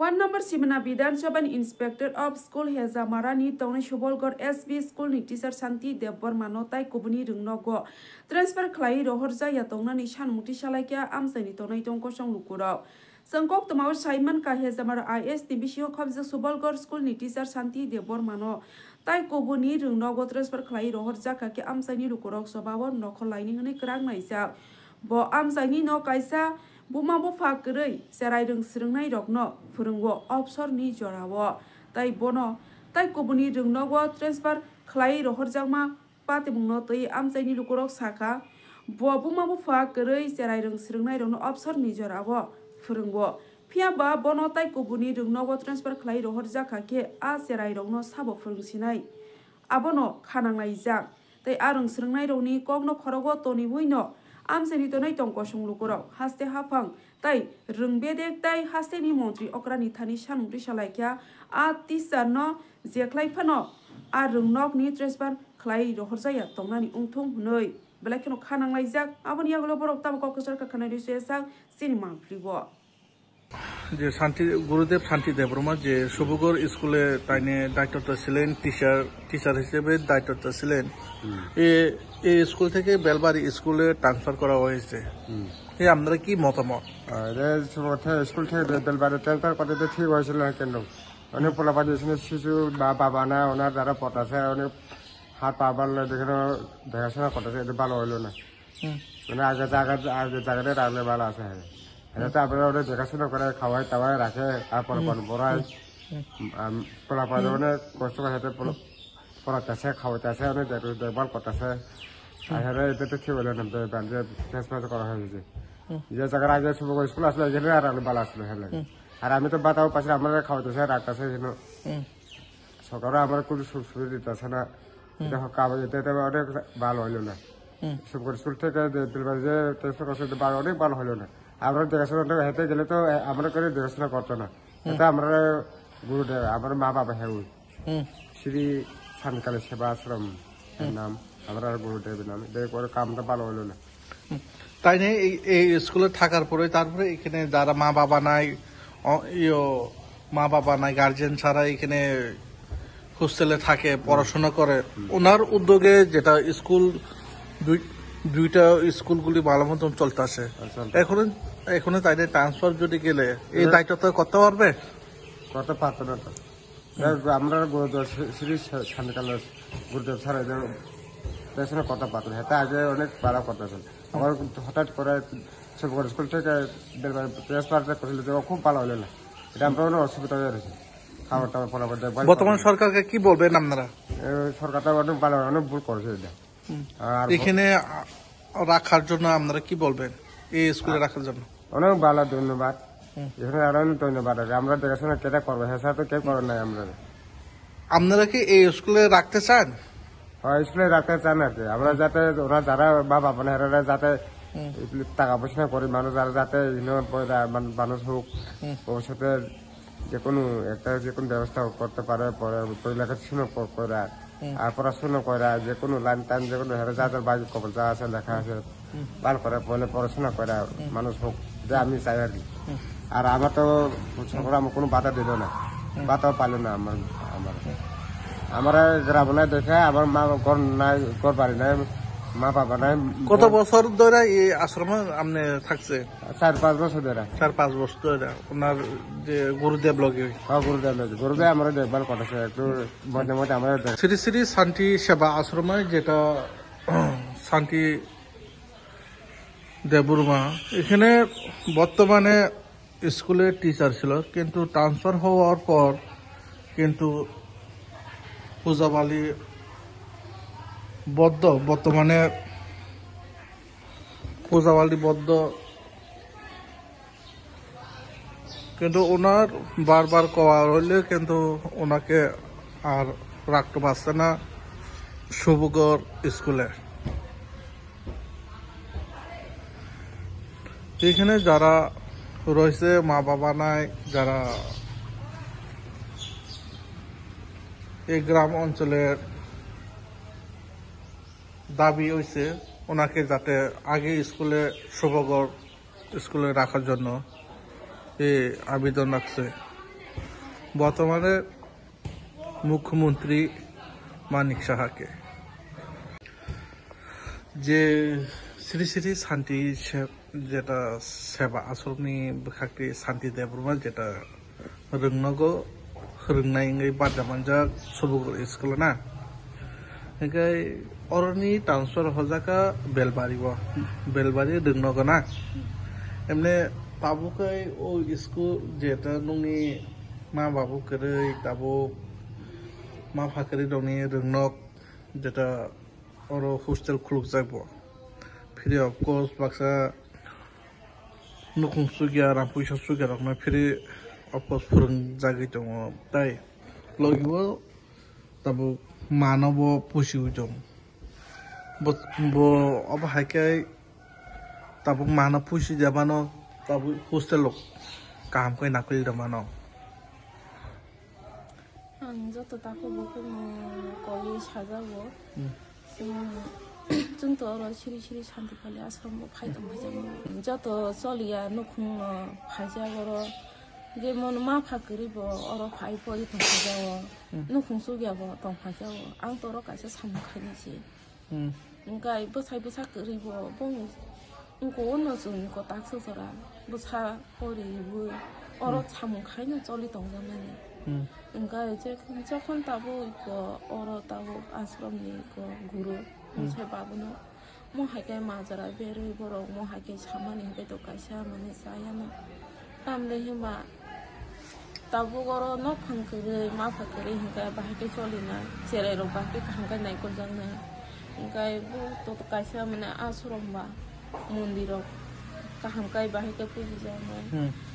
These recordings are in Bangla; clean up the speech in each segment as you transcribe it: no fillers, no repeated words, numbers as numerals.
1 number Simana Bidan Shaban Inspector of School Hezamarani Tony Shubolgor SB School ni teacher Santi Debor Manotai Kubuni Rungnogo Transfer Clay Rohorza Yatona Nishan Muti Shalakia Amsani Tonai Tonko Shong Lukuro Sangkok Tomau Simon Kahezamar IS Tibishio Kobza Subolgor School ni teacher Santi Debor Mano Tai Kubuni Rungnogo Transfer Clay Rohorza Kaki Amsani Lukurok Sobawo Noko Lining Hone Krang Naisa Bo Amsani no Kaisa Bumabo Fakri, Serai Srungai Rogno, Furungo, Obsor Ni Jorawo, Tai Bono, Tai Kubuni Rungnogo, Transfer, Clay Rohorjama, Patimuno, Amsani Lukurok Saka, Bo Bumabo Fakri, Serai Srungai Rogno, Obsor Ni Jorawo, Furungo, Piaba, Bono, Tai Kubuni Rungnogo, Transfer, Clay Rohorjaka, A Serai Rogno, Sabo Furungsinai, Abono, Kanangai Zak, Tai Arung Srungai Roni, Gogno Korogo, Tony Wino. Amsani tonai tongko songlukuro haste hafang tai rungbedek tai haste ni montri okrani thani sanungri salaikya a tisa no jeklai phano a rungnok ni transfer khlai rohorjaya tongnani ungthung hunoi belakeno khanang laijak aboni aglo borok tabako kusar ka khanai resak cinema fribo যে শান্তি গুরুদেব শান্তি দেববর্মা যে শুভগড় স্কুলে তাইনে দায়িত্বরত ছিলেন টিচার হিসেবে দায়িত্বরত ছিলেন এই স্কুল থেকে বেলবাড়ি স্কুলে ট্রান্সফার করা হয়েছে এই আপনারা কি মতামত স্কুল থেকে বেলবাড়ি ট্রান্সফার করতে ঠিক হয়েছিল কেন অনেক পোলাপাতি শিশু বা বাবা না ওনার যারা পটাছে অনেক হাত পা বাড়লে দেখে দেখাশোনা করতেছে এটা ভালো হইলো না মানে আগে জায়গাতে রাখলে ভালো আছে এটা আপনারা ওদের দেখাশোনা করে খাওয়াই টাওয়াই রাখে তারপর বড়াই পোলাপাতি অনেক কষ্ট করে পড়াতেছে খাওয়াইতেছে অনেক দেখভাল করতেছে আর এটা তো ঠিক হইলো না যে ট্রান্সফার করা হয়েছে যে জায়গার আগে শুভগড় স্কুল আসলে এখানে আর ভালো আসলো হ্যাঁ আর আমি তো বাতাও পাশে আমরা খাওয়াইতেছে রাখতেছে যেন সরকারও আমার কোনো সুবিধা দিতেছে না এটা অনেক ভালো হইলো না শুভগড় স্কুল থেকে যে ট্রান্সফার করছে অনেক ভালো হইলো না আমরা দেখাশোনা হেঁটে গেলে তো আমরা করে দেখাশোনা করতো না এটা আমরা গুরুদেব আমার মা বাবা হ্যাঁ শ্রী শান্তকালী সেবা আশ্রম নাম আমরা গুরুদেবের নাম করে কামটা ভালো হলো না তাই না এই স্কুলে থাকার পরে তারপরে এখানে যারা মা বাবা নাই গার্জেন ছাড়া এখানে হোস্টেলে থাকে পড়াশোনা করে ওনার উদ্যোগে যেটা স্কুল দুইটা স্কুলগুলি ভালো মতন চলতেছে এখন তাই ট্রান্সফার যদি গেলে এই দায়িত্বটা করতে পারবে করতে পারতো না তো আমরা শ্রী শান্তকালী গুরুদেব স্যার পড়াশোনা করতে পারতো না এটা আগে অনেক ভালো করতেছেন আমার হঠাৎ করে শুভগড় স্কুল থেকে ট্রান্সফার করছিল খুব ভালো হলো না এটা আমরা অনেক অসুবিধা হয়ে গেছে খাবার টাবার ফলাফল বর্তমান সরকারকে কি বলবেন আপনারা সরকারটা অনেক ভালো অনেক ভুল করেছে এটা এখানে রাখার জন্য আপনারা কি বলবেন এই স্কুলে রাখার জন্য অনেক ভালো ধন্যবাদ এখানে আরো ধন্যবাদ আছে আমরা দেখাশোনা কেটা করবো হ্যাঁ তো কেউ করেন নাই আপনারা কি এই স্কুলে রাখতে চান স্কুলে রাখতে চান আর কি আমরা যাতে ওরা যারা বাবা এরা যাতে টাকা পয়সা করে মানুষ যারা যাতে মানুষ হোক ভবিষ্যতে যে কোনো ব্যবস্থা করতে পারে লেখাশোনা করে আর পড়াশোনা করে যে কোনো লাইন টাইন যে কোনো যাদের বাড়ির খবর যা আছে লেখা আছে ভালো করে পড়াশোনা করে মানুষ হোক যে আমি চাই আর কি আর আমার তো সরকার আমার কোনো বাধা দিল না বাধাও পাইল না আমার গ্রাম নাই দেখে আমার মা ঘর নাই ঘর বাড়ি নাই মা বাবা নাই কত বছর ধরে এই আশ্রমে আপনি থাকছে 4-5 বছর ধরে 4-5 বছর ধরে ওনার যে গুরুদেব লগে গুরুদেব আমরা দেখভাল করতেছে একটু মধ্যে মধ্যে আমরা শ্রী শ্রী শান্তি সেবা আশ্রমে যেটা শান্তি দেববর্মা এখানে বর্তমানে স্কুলের টিচার ছিল কিন্তু ট্রান্সফার হওয়ার পর কিন্তু পূজাবালি বদ্ধ বর্তমানে পূজাবালি বদ্ধ কিন্তু ওনার বারবার কওয়া হইলে কিন্তু ওনাকে আর রাখতে পারছে না শুভগড় স্কুলে এখানে যারা রয়েছে মা বাবা নাই যারা এই গ্রাম অঞ্চলের দাবি হয়েছে ওনাকে যাতে আগে শুভগড় স্কুলে রাখার জন্য এই আবেদন রাখছে। বর্তমানে মুখ্যমন্ত্রী মানিক সাহাকে যে শ্রী শ্রী শান্তি যেটা সেবা আশ্রমনি বখাকটি শান্তি দেবরমা যেটা রংনগো রংনাই বাজামানজা সবুগুর স্কুল না এখাই অরনি ট্রান্সফার হজাকা বেলবাড়ি রংনগো না এমনি তাবুকাই ও স্কুল যেটা নংনি মা বাবু করে তাবু মা ফাঁকরি দংনি রংনগ যেটা ওর হোস্টেল খুলুক যাইব ফিরে অফকোর্স বাক্সা নকুং সুগিয়া রামপুইসা সুগিয়া রকম ফিরে অফকোর্স फोरों जागै दङ তাই লগিব তাবো মানব পুষিউ দং bo অব হাইকাই তাবো মানব পুষি যাবানো তাবো হোস্টেল কাম কই নাকই দমানো आं जत' दाखौबो कलेज साजाबो जोंथ' अर सिरि सिरि सान्तिखालि आश्रमबो फायदों फायजाबो जत' चलिया नखुं फायजाबर जेमन मा फाकरिबो अर फाय परि फायजाबो नखुं सुगियाबो दं फायजाबो आं त'र कासे सामखायनोसै ओंखाय बोसाय बोसा करिबो बं इंको नजुंको ताक्सजरा बोसा परिबो अर सामखायनो चलि दंजामाने ओंखाय जखन ताबो इको अर ताबो आश्रमनि इको गुरु मोनसे बाबुनो महायखाय माजारा बेरै बर' महायखाय सामानि हखाय तो कायसा माने जायानो तामले हिमा ताबो गर न फांकरै मा फांकरै हिंखाय बाहायखाय चलिना जेरै र बाहायखाय हांखाय नायखर जांना ओंखाय बो तो कायसा माने आश्रम बा मन्दिराव काहामखाय बाहायखाय फुजि जानो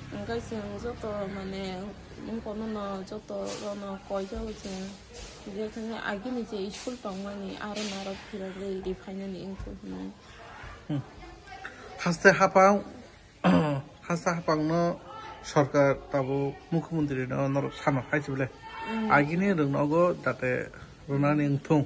ओंखाय जों जत' माने नोंखौनो जत' रनो कयजाव जों जेखाने आगिनि जे स्कुल दंमानि आरो नारो फिराग्रै दिफायनानै इंखौ होनो हास्ते हापांनो सरकार ताबो मुख्यमंत्री नर सामा खायसिबले आगिनि रोंनांगौ जाते रोंनानै इंथुं